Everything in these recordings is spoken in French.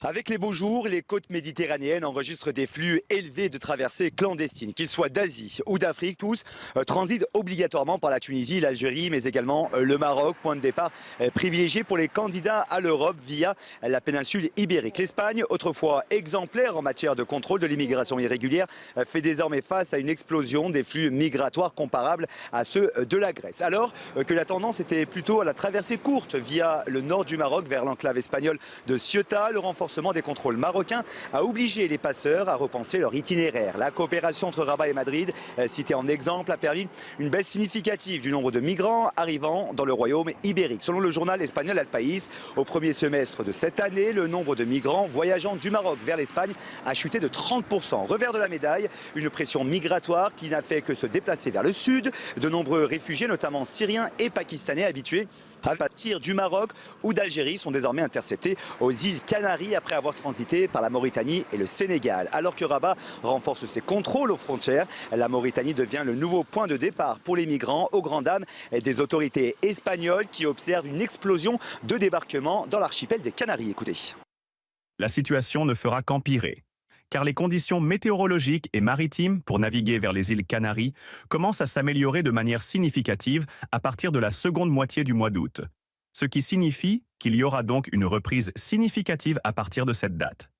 Avec les beaux jours, les côtes méditerranéennes enregistrent des flux élevés de traversées clandestines. Qu'ils soient d'Asie ou d'Afrique, tous transitent obligatoirement par la Tunisie, l'Algérie, mais également le Maroc, point de départ privilégié pour les candidats à l'Europe via la péninsule ibérique. L'Espagne, autrefois exemplaire en matière de contrôle de l'immigration irrégulière, fait désormais face à une explosion des flux migratoires comparables à ceux de la Grèce. Alors que la tendance était plutôt à la traversée courte via le nord du Maroc vers l'enclave espagnole de Ceuta, le renforcement des contrôles marocains a obligé les passeurs à repenser leur itinéraire. La coopération entre Rabat et Madrid, citée en exemple, a permis une baisse significative du nombre de migrants arrivant dans le royaume ibérique. Selon le journal espagnol El País, au premier semestre de cette année, le nombre de migrants voyageant du Maroc vers l'Espagne a chuté de 30%. Revers de la médaille, une pression migratoire qui n'a fait que se déplacer vers le sud. De nombreux réfugiés, notamment syriens et pakistanais habitués à partir du Maroc ou d'Algérie, sont désormais interceptés aux îles Canaries après avoir transité par la Mauritanie et le Sénégal. Alors que Rabat renforce ses contrôles aux frontières, la Mauritanie devient le nouveau point de départ pour les migrants, aux grandes dames des autorités espagnoles qui observent une explosion de débarquements dans l'archipel des Canaries. Écoutez. La situation ne fera qu'empirer, car les conditions météorologiques et maritimes pour naviguer vers les îles Canaries commencent à s'améliorer de manière significative à partir de la seconde moitié du mois d'août, ce qui signifie qu'il y aura donc une reprise significative à partir de cette date.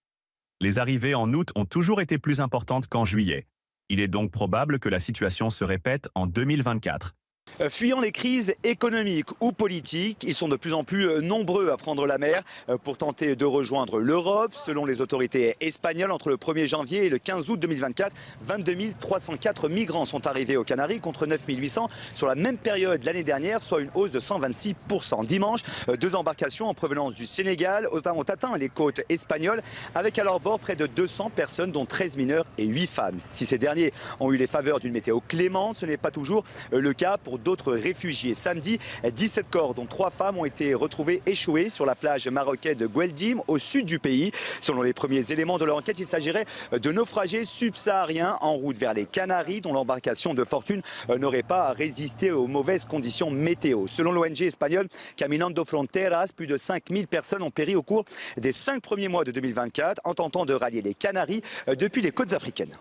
Les arrivées en août ont toujours été plus importantes qu'en juillet. Il est donc probable que la situation se répète en 2024. Fuyant les crises économiques ou politiques, ils sont de plus en plus nombreux à prendre la mer pour tenter de rejoindre l'Europe. Selon les autorités espagnoles, entre le 1er janvier et le 15 août 2024, 22 304 migrants sont arrivés aux Canaries contre 9 800 sur la même période l'année dernière, soit une hausse de 126%. Dimanche, deux embarcations en provenance du Sénégal ont atteint les côtes espagnoles avec à leur bord près de 200 personnes, dont 13 mineurs et 8 femmes. Si ces derniers ont eu les faveurs d'une météo clémente, ce n'est pas toujours le cas pour d'autres réfugiés. Samedi, 17 corps, dont 3 femmes, ont été retrouvés échoués sur la plage marocaine de Gueldim, au sud du pays. Selon les premiers éléments de l'enquête, il s'agirait de naufragés subsahariens en route vers les Canaries, dont l'embarcation de fortune n'aurait pas résisté aux mauvaises conditions météo. Selon l'ONG espagnole Caminando Fronteras, plus de 5000 personnes ont péri au cours des 5 premiers mois de 2024 en tentant de rallier les Canaries depuis les côtes africaines.